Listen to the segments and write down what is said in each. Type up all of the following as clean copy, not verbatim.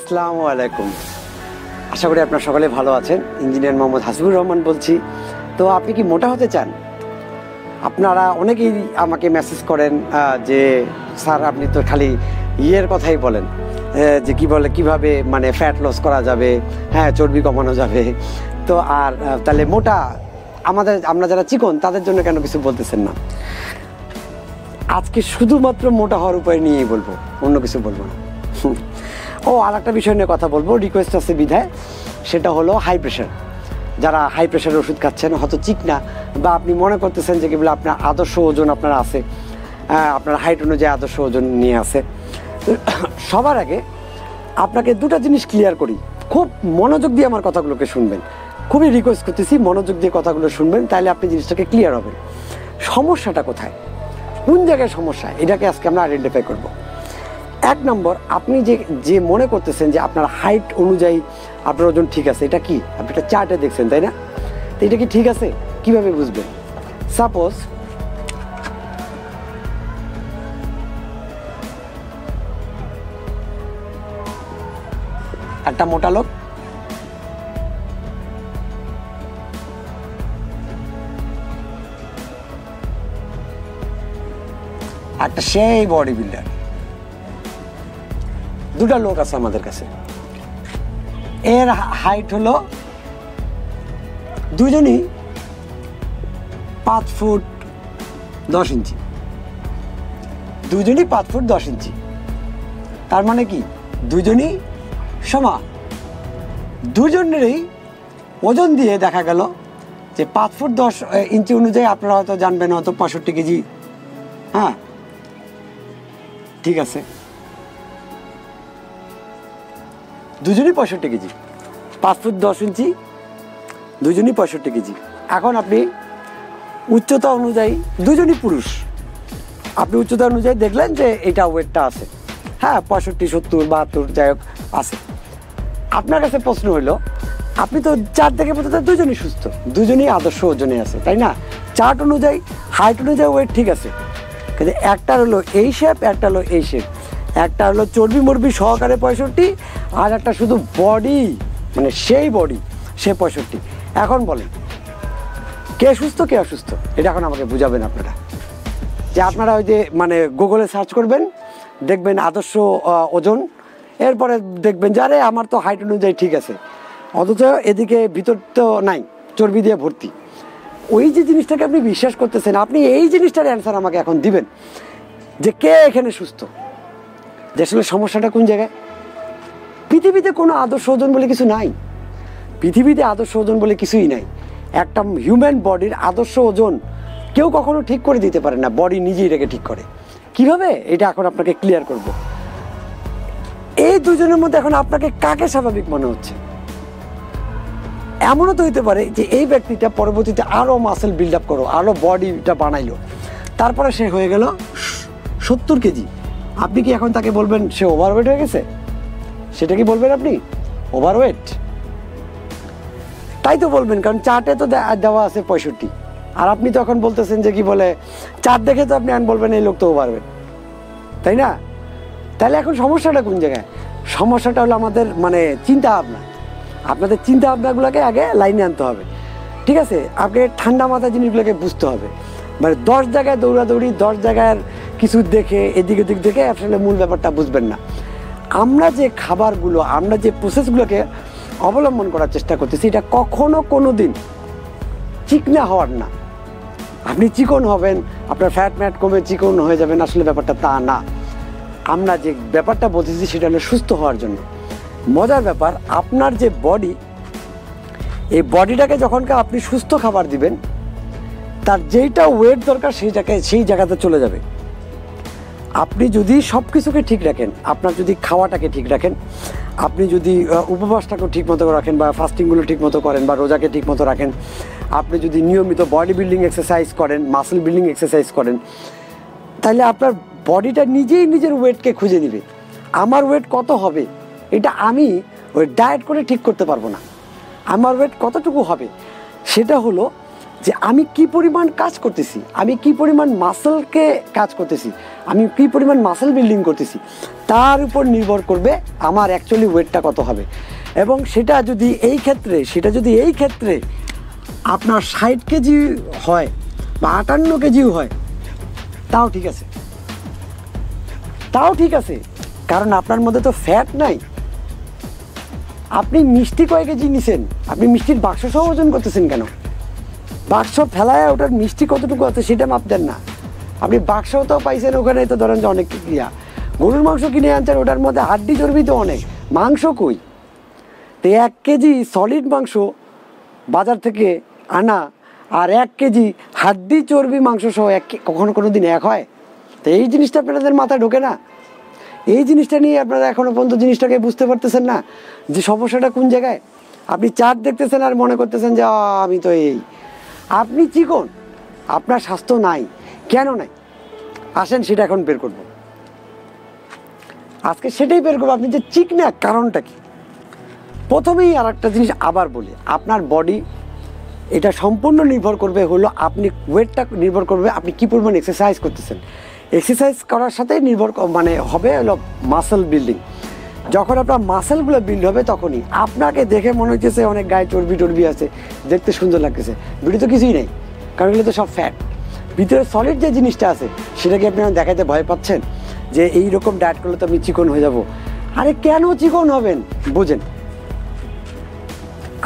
আসসালামু আলাইকুম। আশা করি আপনারা সকলে ভালো আছেন। ইঞ্জিনিয়ার মোহাম্মদ হাসিবুর রহমান বলছি। তো আপনি কি মোটা হতে চান? আপনারা অনেকেই আমাকে মেসেজ করেন যে স্যার আপনি তো খালি ইয়ের কথাই বলেন, যে কিভাবে মানে ফ্যাট লস করা যাবে, হ্যাঁ চর্বি কমানো যাবে। তো আর তাহলে মোটা আমরা যারা চিকন তাদের জন্য কেন কিছু বলতেছেন না? আজকে শুধুমাত্র মোটা হওয়ার উপায় নিয়েই বলবো, অন্য কিছু বলবো না। ও আর একটা বিষয় নিয়ে কথা বলবো, রিকোয়েস্ট আছে বিধায়, সেটা হলো হাই প্রেশার। যারা হাই প্রেশারের ওষুধ খাচ্ছেন, হয়তো চিকনা বা আপনি মনে করতেছেন যে কি বলে আপনার আদর্শ ওজন আপনার আছে, আপনার হাইট অনুযায়ী আদর্শ ওজন নিয়ে আছে। সবার আগে আপনাকে দুটা জিনিস ক্লিয়ার করি, খুব মনোযোগ দিয়ে আমার কথাগুলোকে শুনবেন। খুবই রিকোয়েস্ট করতেছি মনোযোগ দিয়ে কথাগুলো শুনবেন, তাহলে আপনি জিনিসটাকে ক্লিয়ার হবেন। সমস্যাটা কোথায়, কোন জায়গায় সমস্যা, এটাকে আজকে আমরা আইডেন্টিফাই করব। এক নম্বর, আপনি যে মনে করতেছেন যে আপনার হাইট অনুযায়ী আপনার ওজন ঠিক আছে, এটা কি আপনি একটা চার্টে দেখছেন, তাই না? তো এটা কি ঠিক আছে? কিভাবে বুঝবেন? সাপোজ একটা মোটা লোক, একটা সেই বডি বিল্ডার, দুটা লোক আছে আমাদের কাছে। এর হাইট হলো দুজনই 5 ফুট 10 ইঞ্চি, দুজনই 5 ফুট 10 ইঞ্চি। তার মানে কি দুজনই সমান। দুজনেরই ওজন দিয়ে দেখা গেল যে 5 ফুট 10 ইঞ্চি অনুযায়ী আপনারা হয়তো জানবেন হয়তো 65 কেজি। হ্যাঁ ঠিক আছে, দুজনই 65 কেজি, 5 ফুট 10 ইঞ্চি, দুজনই 65 কেজি। এখন আপনি উচ্চতা অনুযায়ী দুজনই পুরুষ, আপনি উচ্চতা অনুযায়ী দেখলেন যে এটা ওয়েটটা আছে, হ্যাঁ 65, 70, 72 যাই হোক আছে। আপনার কাছে প্রশ্ন হলো, আপনি তো চার্ট দেখে বলতে দুজনই সুস্থ, দুজনই আদর্শ ওজনে আছে, তাই না? চার্ট অনুযায়ী হাইট অনুযায়ী ওয়েট ঠিক আছে, কিন্তু একটা হলো এই শেপ, একটা হলো এই শেপ, একটা হলো চর্বি মর্বি সহকারে 65, আর একটা শুধু বডি মানে সেই বডি সে 65। এখন বলেন কে সুস্থ কে অসুস্থ? এটা এখন আমাকে বুঝাবেন আপনারা। যে আপনারা ওই যে মানে গুগলে সার্চ করবেন, দেখবেন আদর্শ ওজন, এরপরে দেখবেন যে আরে আমার তো হাইট অনুযায়ী ঠিক আছে, অথচ এদিকে ভিতর তো নাই, চর্বি দিয়ে ভর্তি। ওই যে জিনিসটাকে আপনি বিশ্বাস করতেছেন, আপনি এই জিনিসটার অ্যান্সার আমাকে এখন দিবেন যে কে এখানে সুস্থ, যে আসলে সমস্যাটা কোন জায়গায়। পৃথিবীতে কোনো আদর্শ ওজন বলে কিছু নাই, পৃথিবীতে আদর্শ ওজন বলে কিছুই নাই। একটা হিউম্যান বডির আদর্শ ওজন কেউ কখনো ঠিক করে দিতে পারে না, বডি নিজেই এটাকে ঠিক করে। কিভাবে, এটা এখন আপনাকে ক্লিয়ার করব। এই দুজনের মধ্যে এখন আপনাকে কাকে স্বাভাবিক মনে হচ্ছে? এমনও তো হইতে পারে যে এই ব্যক্তিটা পরবর্তীতে আরও মাসেল বিল্ড আপ করো, আরও বডিটা বানাইলো, তারপরে সে হয়ে গেল 70 কেজি। আপনি কি এখন তাকে বলবেন সে ওভারওয়েট হয়ে গেছে? সেটা কি বলবেন আপনি ওভারওয়েট? তাই তো বলবেন, কারণ চার্টে তো দেওয়া আছে 65, আর আপনি তো এখন বলতেছেন যে কি বলে চার্ট দেখে তো আপনি বলবেন এই লোক তো ওভারওয়েট, তাই না? তাহলে এখন সমস্যাটা কোন জায়গায়? সমস্যাটা হলো আমাদের মানে চিন্তা ভাবনা। আপনাদের চিন্তা ভাবনাগুলোকে আগে লাইনে আনতে হবে, ঠিক আছে? আপনাকে ঠান্ডা মাথা জিনিসগুলোকে বুঝতে হবে। মানে 10 জায়গায় দৌড়াদৌড়ি, 10 জায়গায় কিছু দেখে এদিক ওদিক দেখে আসলে মূল ব্যাপারটা বুঝবেন না। আমরা যে খাবারগুলো, আমরা যে প্রসেসগুলোকে অবলম্বন করার চেষ্টা করতেছি, এটা কখনো কোনো দিন চিকনা হওয়ার না। আপনি চিকন হবেন, আপনার ফ্যাট কমে চিকন হয়ে যাবেন, আসলে ব্যাপারটা তা না। আমরা যে ব্যাপারটা বলতেছি সেটা হলো সুস্থ হওয়ার জন্য। মজার ব্যাপার, আপনার যে বডি, এই বডিটাকে যখন আপনি সুস্থ খাবার দিবেন, তার যেইটা ওয়েট দরকার সেই জায়গাতে চলে যাবে। আপনি যদি সব কিছুকে ঠিক রাখেন, আপনার যদি খাওয়াটাকে ঠিক রাখেন, আপনি যদি উপবাসটাকে ঠিক মতো রাখেন বা ফাস্টিংগুলো ঠিক মতো করেন বা রোজাকে ঠিক মতো রাখেন, আপনি যদি নিয়মিত বডি বিল্ডিং এক্সারসাইজ করেন, মাসেল বিল্ডিং এক্সারসাইজ করেন, তাহলে আপনার বডিটা নিজেই নিজের ওয়েটকে খুঁজে নেবে। আমার ওয়েট কত হবে এটা আমি ওই ডায়েট করে ঠিক করতে পারবো না। আমার ওয়েট কতটুকু হবে সেটা হলো যে আমি কি পরিমাণ কাজ করতেছি, আমি কি পরিমাণ মাসেলকে কাজ করতেছি, আমি কি পরিমাণ মাসেল বিল্ডিং করতেছি, তার উপর নির্ভর করবে আমার অ্যাকচুয়ালি ওয়েটটা কত হবে। এবং সেটা যদি এই ক্ষেত্রে আপনার 60 কেজি হয় বা 58 কেজিও হয়, তাও ঠিক আছে, কারণ আপনার মধ্যে তো ফ্যাট নাই। আপনি মিষ্টি কয় কেজি নিছেন, আপনি মিষ্টির বাক্স সহ ওজন করতেছেন কেন? বাক্স ফেলায় ওটার মিষ্টি কতটুকু আছে সেটা মাপতেন না। আপনি বাক্সও তো পাইছেন, ওখানে তো ধরেন যে অনেক ক্রিয়া, গরুর মাংস কিনে আনছেন, ওটার মধ্যে হাড্ডি চর্বি তো অনেক, মাংস কই? তো 1 কেজি সলিড মাংস বাজার থেকে আনা আর 1 কেজি হাড্ডি চর্বি মাংস সহ কোনো দিন এক হয়? তো এই জিনিসটা আপনাদের মাথায় ঢোকে না। এই জিনিসটা নিয়ে আপনারা এখনো পর্যন্ত জিনিসটাকে বুঝতে পারতেছেন না যে সমস্যাটা কোন জায়গায়। আপনি চার্ট দেখতেছেন আর মনে করতেছেন যে আমি তো এই, আপনি চিকন, আপনার স্বাস্থ্য নাই, কেন নাই? আসেন সেটা এখন বের করব, আজকে সেটাই বের করবো। আপনি যে চিকনা কারণটা কি? প্রথমেই আর একটা জিনিস আবার বলি, আপনার বডি এটা সম্পূর্ণ নির্ভর করবে হলো আপনি ওয়েটটা নির্ভর করবে আপনি কী পরিমাণ এক্সারসাইজ করতেছেন। এক্সারসাইজ করার সাথে নির্ভর হবে হলো মাসেল বিল্ডিং। যখন আপনার মাসেলগুলো বিল্ড হবে তখনই আপনাকে দেখে মনে হচ্ছে অনেক গায়ে চর্বি টর্বি আছে, দেখতে সুন্দর লাগতেছে, ভিতরে তো কিছুই নেই, কারণ এগুলো তো সব ফ্যাট। ভিতরে সলিড যে জিনিসটা আছে সেটাকে আপনি দেখাতে ভয় পাচ্ছেন যে এই রকম ডায়েট করলে তো আমি চিকন হয়ে যাব। আরে কেন চিকন হবেন বোঝেন,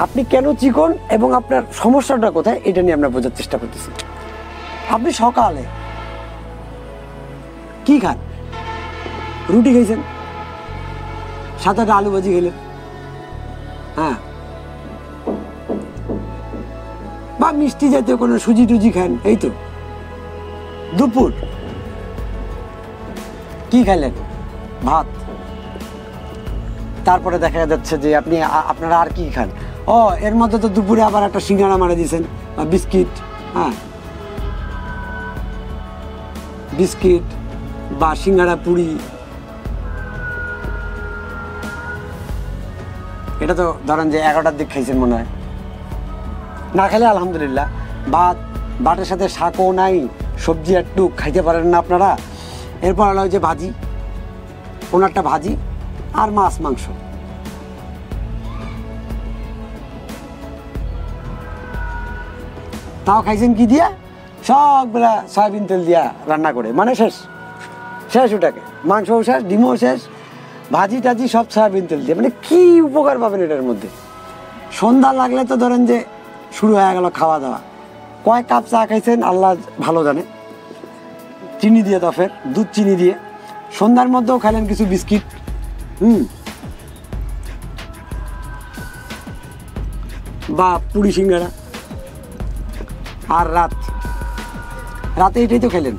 আপনি কেন চিকন এবং আপনার সমস্যাটা কোথায় এটা নিয়ে আমরা বোঝার চেষ্টা করতেছি। আপনি সকালে কি খান? রুটি খাইছেন, সাথে একটা আলু ভাজি খেলেন, হ্যাঁ, বা মিষ্টি জাতীয় কোনো সুজি টুজি খান, এই তো। দুপুর কি খাইলেন? ভাত। তারপরে দেখা যাচ্ছে যে আপনারা আর কি খান? এর মধ্যে তো দুপুরে আবার একটা সিঙ্গাড়া মারা দিয়েছেন বা বিস্কিট, হ্যাঁ, বিস্কিট বা সিঙ্গাড়া পুরি, এটা তো ধরেন যে 11টার দিক খাইছেন মনে হয়। না খেলে আলহামদুলিল্লাহ, ভাতের সাথে শাকও নাই, সবজি একটু খাইতে পারেন না আপনারা। এরপর হলো যে ভাজি, ওনারটা ভাজি আর মাছ মাংস। তাও খাইছেন কি দিয়া? সবগুলা সয়াবিন তেল দিয়া রান্না করে, মানে শেষ ওটাকে, মাংসও শেষ, ডিমও শেষ, ভাজি টাজি সব সয়াবিন তেল দিয়ে। মানে কি উপকার পাবেন এটার মধ্যে? সন্ধ্যা লাগলে তো ধরেন যে শুরু হয়ে গেল খাওয়া দাওয়া। কয় কাপ চা খাইছেন আল্লাহ ভালো জানে, চিনি দিয়ে, তো ফের দুধ চিনি দিয়ে। সন্ধ্যার মধ্যেও খাইলেন কিছু বিস্কিট, বা পুরি সিঙ্গাড়া। আর রাতে এটাই তো খেলেন,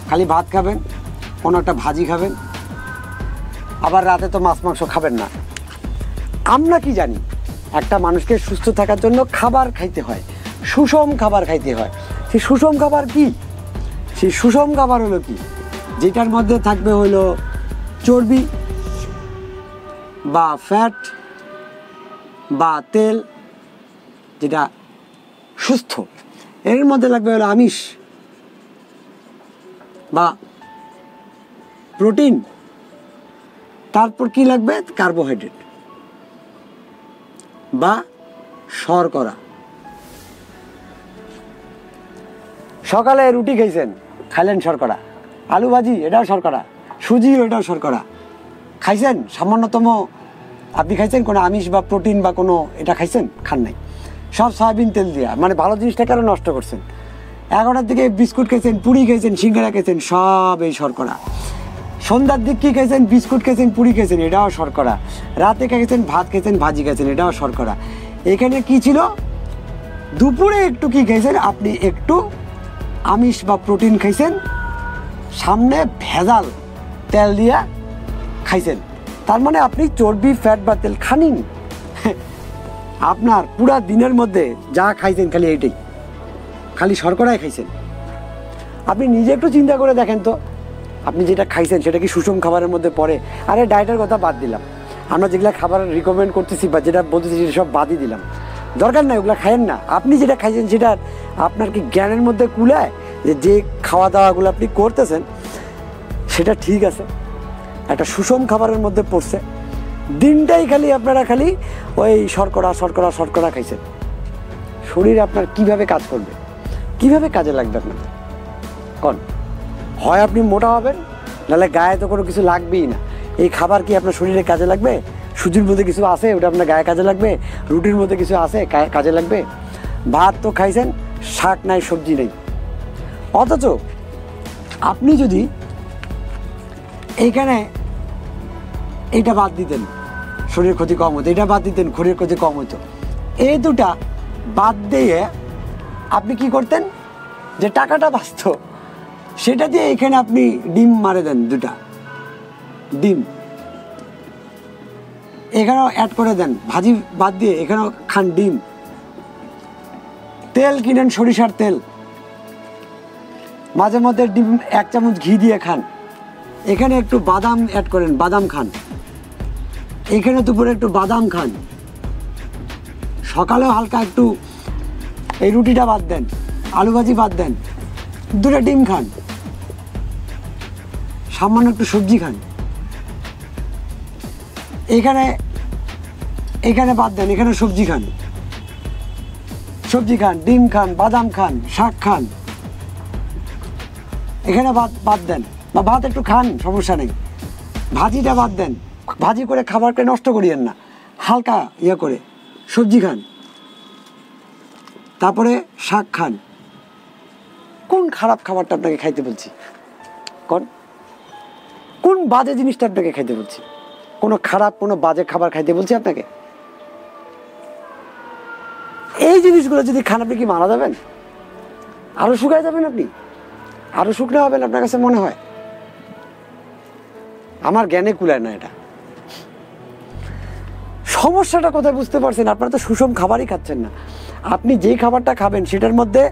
খালি ভাত খাবেন, কোনো একটা ভাজি খাবেন, আবার রাতে তো মাছ মাংস খাবেন না। আমরা কি জানি, একটা মানুষকে সুস্থ থাকার জন্য খাবার খাইতে হয়, সুষম খাবার খাইতে হয়। সেই সুষম খাবার কি? সেই সুষম খাবার হলো কি? যেটার মধ্যে থাকবে হলো চর্বি বা ফ্যাট বা তেল, যেটা সুস্থ। এর মধ্যে লাগবে হলো আমিষ বা প্রোটিন, তারপর কি লাগবে? কার্বোহাইড্রেট বা শর্করা। সকালে রুটি খাইছেন, খাইলেন শর্করা, আলু ভাজি এটাও শর্করা, সুজি ওটাও শর্করা খাইছেন। সামান্যতম আপনি খাইছেন কোনো আমিষ বা প্রোটিন বা কোনো এটা খাইছেন? খান নাই, সব সয়াবিন তেল দিয়া। মানে ভালো জিনিসটাকে আরো নষ্ট করছেন। 11টার দিকে বিস্কুট খাইছেন, পুরি খাইছেন, সিঙ্গাড়া খাইছেন, সব এই শর্করা। সন্ধ্যার দিক কি খাইছেন? বিস্কুট খাইছেন, পুরি খাইছেন, এটাও শর্করা। রাতে খাইছেন, ভাত খাইছেন, ভাজি খাইছেন, এটাও শর্করা। এখানে কি ছিল? দুপুরে একটু কি খাইছেন? আপনি একটু আমিষ বা প্রোটিন খাইছেন, সামনে ভেজাল তেল দিয়া খাইছেন। তার মানে আপনি চর্বি, ফ্যাট বা তেল খাননি। আপনার পুরা দিনের মধ্যে যা খাইছেন খালি এইটাই, খালি শর্করাই খাইছেন। আপনি নিজে একটু চিন্তা করে দেখেন তো, আপনি যেটা খাইছেন সেটা কি সুষম খাবারের মধ্যে পড়ে? আরে ডায়েটের কথা বাদ দিলাম, আমরা যেগুলো খাবার রিকমেন্ড করতেছি বা যেটা বলতেছি সেটা সব বাদই দিলাম। দরকার নাই, ওগুলো খায়েন না। আপনি যেটা খাইছেন সেটা আপনার কি জ্ঞানের মধ্যে কুলায় যে খাওয়া দাওয়াগুলো আপনি করতেছেন সেটা ঠিক আছে, একটা সুষম খাবারের মধ্যে পড়ছে। দিনটাই খালি আপনারা খালি ওই শর্করা শর্করা শর্করা খাইছেন। শরীর আপনার কিভাবে কাজ করবে, কিভাবে কাজে লাগবে আপনার? কোন হয় আপনি মোটা হবেন, নাহলে গায়ে তো কোনো কিছু লাগবেই না। এই খাবার কি আপনার শরীরে কাজে লাগবে? সুজির মধ্যে কিছু আছে, ওটা আপনার গায়ে কাজে লাগবে? রুটির মধ্যে কিছু আছে, কাজে লাগবে? ভাত তো খাইছেন, শাক নাই, সবজি নেই। অথচ আপনি যদি এইখানে এইটা বাদ দিতেন, শরীরের ক্ষতি কম হতো, এটা বাদ দিতেন, শরীরের ক্ষতি কম হতো। এই দুটা বাদ দিয়ে আপনি কি করতেন, যে টাকাটা বাঁচত সেটা দিয়ে এখানে আপনি ডিম মারে দেন, দুটা ডিম এখানেও অ্যাড করে দেন, ভাজি বাদ দিয়ে এখানেও খান ডিম। তেল কিনেন, সরিষার তেল, মাঝে মধ্যে ডিম 1 চামচ ঘি দিয়ে খান। এখানে একটু বাদাম অ্যাড করেন, বাদাম খান। এখানে দুপুরে একটু বাদাম খান। সকালেও হালকা একটু এই রুটিটা বাদ দেন, আলু ভাজি বাদ দেন, 2টা ডিম খান, সামান্য একটু সবজি খান। এখানে বাদ দেন, এখানে সবজি খান, সবজি খান, ডিম খান, বাদাম খান, শাক খান। এখানে বাদ দেন, বা ভাত একটু খান, সমস্যা নেই। ভাজিটা বাদ দেন, ভাজি করে খাবারকে নষ্ট করিয়েন না, হালকা ইয়ে করে সবজি খান, তারপরে শাক খান। কোন খারাপ খাবারটা আপনাকে খাইতে বলছি? কোন বাজে জিনিসটা আপনাকে খাইতে বলছি? কোনো খারাপ কোনো বাজে খাবার খাইতে বলছি আপনাকে? এই জিনিসগুলো যদি খান, আপনি কি মারা যাবেন? আরো শুকায় যাবেন, আপনি আরো শুকনো হবেন আপনার কাছে মনে হয়? আমার জ্ঞানে কুলায় না এটা। সমস্যাটা কোথায় বুঝতে পারছেন? আপনারা তো সুষম খাবারই খাচ্ছেন না। আপনি যেই খাবারটা খাবেন সেটার মধ্যে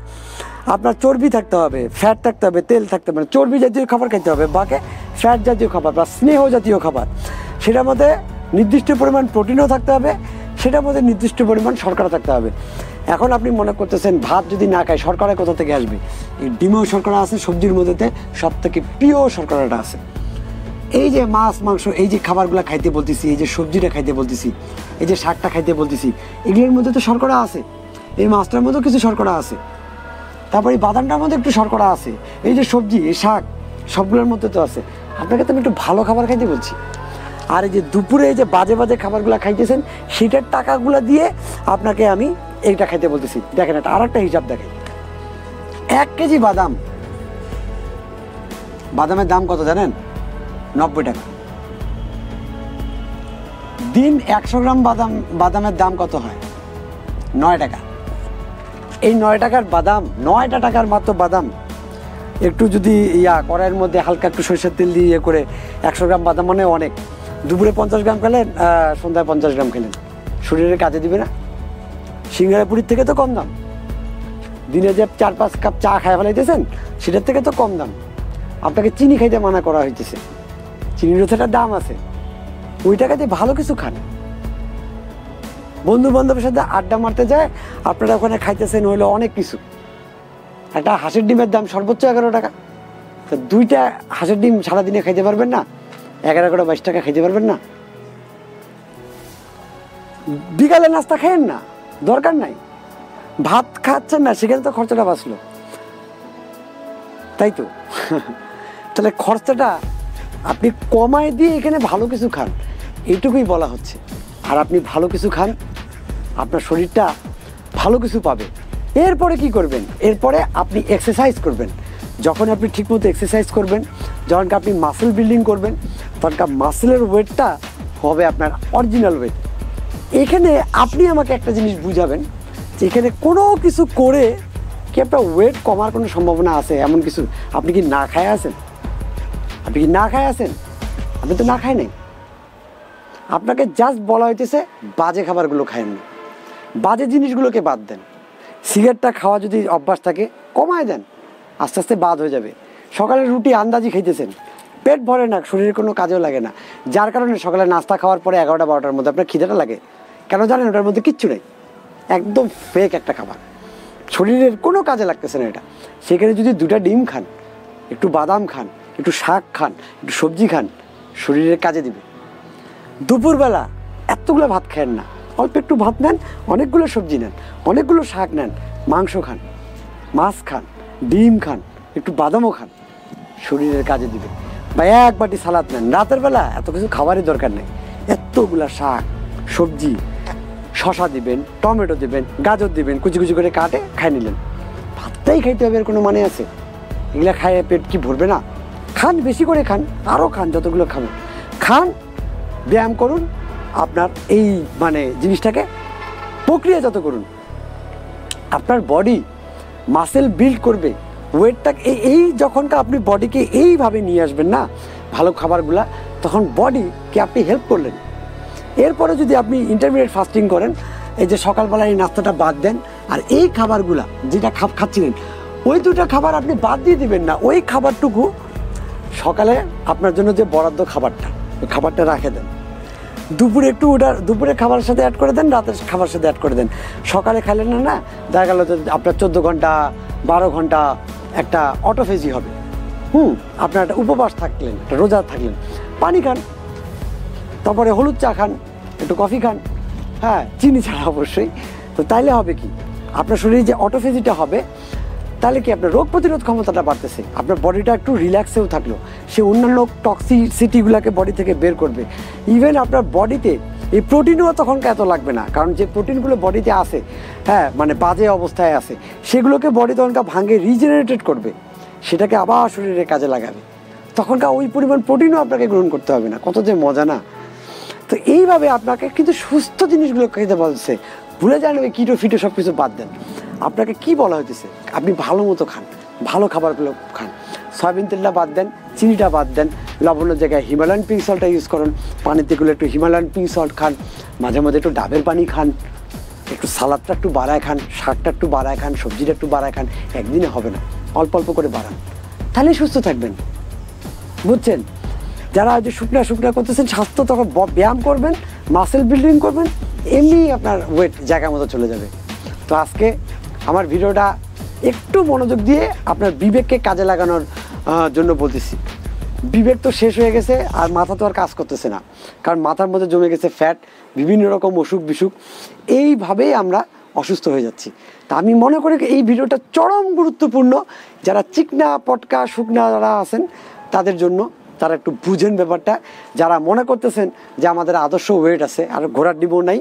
আপনার চর্বি থাকতে হবে, ফ্যাট থাকতে হবে, তেল থাকতে হবে, চর্বি জাতীয় খাবার খাইতে হবে, বাকি ফ্যাট জাতীয় খাবার বা স্নেহ জাতীয় খাবার, সেটার মধ্যে নির্দিষ্ট পরিমাণ প্রোটিনও থাকতে হবে, সেটার মধ্যে নির্দিষ্ট পরিমাণ শর্করা থাকতে হবে। এখন আপনি মনে করতেছেন ভাত যদি না খায় শর্করা কোথা থেকে আসবে? এই ডিমেও শর্করা আছে, সবজির মধ্যেতে সব থেকে প্রিয় শর্করাটা আছে। এই যে মাছ মাংস, এই যে খাবারগুলো খাইতে বলতেছি, এই যে সবজিটা খাইতে বলতেছি, এই যে শাকটা খাইতে বলতেছি, এগুলোর মধ্যে তো শর্করা আছে। এই মাছটার মধ্যেও কিছু শর্করা আছে, তারপরে এই বাদামটার মধ্যে একটু শর্করা আছে, এই যে সবজি, এই শাক, সবগুলোর মধ্যে তো আছে। আপনাকে তো আমি একটু ভালো খাবার খাইতে বলছি। আর এই যে দুপুরে এই যে বাজে বাজে খাবারগুলো খাইতেছেন, সেটার টাকাগুলো দিয়ে আপনাকে আমি এইটা খাইতে বলতেছি। দেখেন, একটা আর একটা হিসাব দেখেন। 1 কেজি বাদাম, বাদামের দাম কত জানেন? 90 টাকা। দিন 100 গ্রাম বাদামের দাম কত হয়? 9 টাকা। এই 9 টাকার বাদাম, 9টা টাকার মাত্র বাদাম, একটু যদি কড়াইয়ের মধ্যে হালকা একটু সরিষার তেল দিয়ে ইয়ে করে 100 গ্রাম বাদাম মানে অনেক। দুপুরে 50 গ্রাম খেলেন, সন্ধ্যায় 50 গ্রাম খেলেন, শরীরে কাজে দিবে না? সিঙ্গারা পুরীর থেকে তো কম দাম। দিনে যে 4-5 কাপ চা খাই ফেলাইতেছেন, সেটার থেকে তো কম দাম। আপনাকে চিনি খাইতে মানা করা হইতেছে, চিনির একটা দাম আছে। ওই টাকাতে ভালো কিছু খান। বন্ধু বান্ধবের সাথে আড্ডা মারতে যায়, আপনারা ওখানে খাইতেছেন হইলো অনেক কিছু। একটা হাঁসের ডিমের দাম সর্বোচ্চ 11 টাকা। তো 2টা হাঁসের ডিম সারাদিনে খাইতে পারবেন না? 11 করে 22 টাকা খাইতে পারবেন না? বিকালে নাস্তা খাইেন না, দরকার নাই। ভাত খাচ্ছেন না, সেখানে তো খরচাটা বাঁচলো, তাই তো? তাহলে খরচাটা আপনি কমায় দিয়ে এখানে ভালো কিছু খান, এইটুকুই বলা হচ্ছে। আর আপনি ভালো কিছু খান, আপনার শরীরটা ভালো কিছু পাবে। এরপরে কি করবেন? এরপরে আপনি এক্সারসাইজ করবেন। যখন আপনি ঠিকমতো এক্সারসাইজ করবেন, যখন আপনি মাসেল বিল্ডিং করবেন, তখন মাসেলের ওয়েটটা হবে আপনার অরিজিনাল ওয়েট। এখানে আপনি আমাকে একটা জিনিস বুঝাবেন যে এখানে কোনো কিছু করে কি আপনার ওয়েট কমার কোনো সম্ভাবনা আছে? এমন কিছু আপনি কি না খায় আছেন? আপনি কি না খায় আছেন? আপনি তো না খায় নাই। আপনাকে জাস্ট বলা হইতেছে বাজে খাবারগুলো খায়েন না, বাজে জিনিসগুলোকে বাদ দেন। সিগারেটটা খাওয়া যদি অভ্যাস থাকে, কমায় দেন, আস্তে আস্তে বাদ হয়ে যাবে। সকালে রুটি আন্দাজি খাইতেছেন, পেট ভরে না, শরীরের কোনো কাজেও লাগে না, যার কারণে সকালে নাস্তা খাওয়ার পরে 11টা 12টার মধ্যে আপনার খিদেটা লাগে। কেন জানেন? ওটার মধ্যে কিচ্ছু নেই, একদম ফেক একটা খাবার, শরীরের কোনো কাজে লাগতেছে না এটা। সেখানে যদি 2টা ডিম খান, একটু বাদাম খান, একটু শাক খান, একটু সবজি খান, শরীরের কাজে দিবে। দুপুরবেলা এতগুলো ভাত খান না, অল্প একটু ভাত নেন, অনেকগুলো সবজি নেন, অনেকগুলো শাক নেন, মাংস খান, মাছ খান, ডিম খান, একটু বাদামও খান, শরীরের কাজে দিবে। বা 1 বাটি সালাদ নেন। রাতের বেলা এত কিছু খাবারের দরকার নেই, এতগুলা শাক সবজি, শশা দিবেন, টমেটো দিবেন, গাজর দিবেন, কুচি কুচি করে কাটে খাই নিলেন। ভাতটাই খাইতে হবে এর কোনো মানে আছে? এগুলা খায় পেট কি ভরবে না? খান, বেশি করে খান, আরও খান, যতগুলো খাবেন খান, ব্যায়াম করুন, আপনার এই মানে জিনিসটাকে প্রক্রিয়াজাত করুন। আপনার বডি মাসেল বিল্ড করবে, ওয়েটটাকে এই যখনকার আপনি বডিকে এইভাবে নিয়ে আসবেন না ভালো খাবারগুলা, তখন বডিকে আপনি হেল্প করলেন। এরপরে যদি আপনি ইন্টারমিডিয়েট ফাস্টিং করেন, এই যে সকালবেলা এই নাস্তাটা বাদ দেন, আর এই খাবারগুলা যেটা খাচ্ছিলেন ওই 2টা খাবার আপনি বাদ দিয়ে দিবেন না, ওই খাবারটুকু সকালে আপনার জন্য যে বরাদ্দ খাবারটা, ওই খাবারটা রাখে দেন। দুপুরে একটু ওটা দুপুরের খাবারের সাথে অ্যাড করে দেন, রাতের খাবারের সাথে অ্যাড করে দেন। সকালে খাইলেন না, দেখা গেল যে আপনার 14 ঘন্টা 12 ঘন্টা একটা অটোফেজি হবে। আপনার একটা উপবাস থাকলেন, একটা রোজা থাকলেন, পানি খান, তারপরে হলুদ চা খান, একটু কফি খান, হ্যাঁ চিনি ছাড়া অবশ্যই। তো তাইলে হবে কি, আপনার শরীরে যে অটোফেজিটা হবে, তাহলে কি আপনার রোগ প্রতিরোধ ক্ষমতাটা বাড়তেছে, আপনার বডিটা একটু রিল্যাক্সেও থাকলো, সে অন্যান্য টক্সিসিটিগুলোকে বডি থেকে বের করবে। ইভেন আপনার বডিতে এই প্রোটিনও তখন এত লাগবে না, কারণ যে প্রোটিনগুলো বডিতে আসে, হ্যাঁ মানে বাজে অবস্থায় আছে, সেগুলোকে বডি তখনকার ভাঙে রিজেনারেটেড করবে, সেটাকে আবার শরীরে কাজে লাগাবে। তখনকার ওই পরিমাণ প্রোটিনও আপনাকে গ্রহণ করতে হবে না। কত যে মজা না! তো এইভাবে আপনাকে কিন্তু সুস্থ জিনিসগুলো খেতে বলছে, ভুলে যান ওই কিটো ফিটো সব কিছু বাদ দেন। আপনাকে কি বলা হইতেছে, আপনি ভালো মতো খান, ভালো খাবারগুলো খান, সয়াবিন তেলটা বাদ দেন, চিনিটা বাদ দেন, লবণের জায়গায় হিমালয়ান পিঙ্ক সল্টটা ইউজ করুন, পানিতে গুলো একটু হিমালয়ান পিঙ্ক সল্ট খান, মাঝে মধ্যে একটু ডাবের পানি খান, একটু সালাদটা একটু বাড়ায় খান, শাকটা একটু বাড়ায় খান, সবজিটা একটু বাড়ায় খান। একদিনে হবে না, অল্প অল্প করে বাড়ান, তাহলেই সুস্থ থাকবেন। বুঝছেন? যারা যে শুকনা করতেছেন, স্বাস্থ্য তখন ব্যায়াম করবেন, মাসেল বিল্ডিং করবেন, এমনি আপনার ওয়েট জায়গা মতো চলে যাবে। তো আজকে আমার ভিডিওটা একটু মনোযোগ দিয়ে আপনার বিবেককে কাজে লাগানোর জন্য বলতেছি। বিবেক তো শেষ হয়ে গেছে, আর মাথা তো আর কাজ করতেছে না, কারণ মাথার মধ্যে জমে গেছে ফ্যাট, বিভিন্ন রকম অসুখ বিসুখ, এইভাবেই আমরা অসুস্থ হয়ে যাচ্ছি। তা আমি মনে করি এই ভিডিওটা চরম গুরুত্বপূর্ণ, যারা চিকনা পটকা শুকনা যারা আছেন তাদের জন্য, তারা একটু বুঝেন ব্যাপারটা। যারা মনে করতেছেন যে আমাদের আদর্শ ওয়েট আছে, আর ঘোড়ার ডিমও নাই,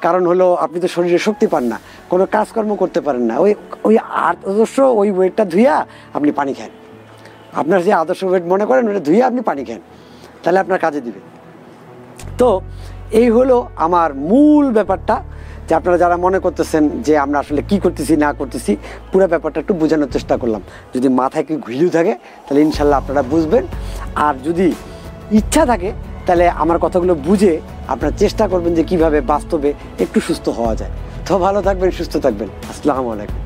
কারণ হলো আপনি তো শরীরে শক্তি পান না, কোনো কাজকর্ম করতে পারেন না, ওই আদর্শ ওই ওয়েটটা ধুইয়া আপনি পানি খান, আপনার যে আদর্শ ওয়েট মনে করেন ওটা ধুইয়া আপনি পানি খান, তাহলে আপনার কাজে দিবে। তো এই হলো আমার মূল ব্যাপারটা, যে আপনারা যারা মনে করতেছেন যে আমরা আসলে কি করতেছি না করতেছি, পুরো ব্যাপারটা একটু বোঝানোর চেষ্টা করলাম। যদি মাথায় কি ঘুরিয়ে থাকে তাহলে ইনশাল্লাহ আপনারা বুঝবেন, আর যদি ইচ্ছা থাকে তাহলে আমার কথাগুলো বুঝে আপনারা চেষ্টা করবেন যে কিভাবে বাস্তবে একটু সুস্থ হওয়া যায়। তো ভালো থাকবেন, সুস্থ থাকবেন। আসসালামু আলাইকুম।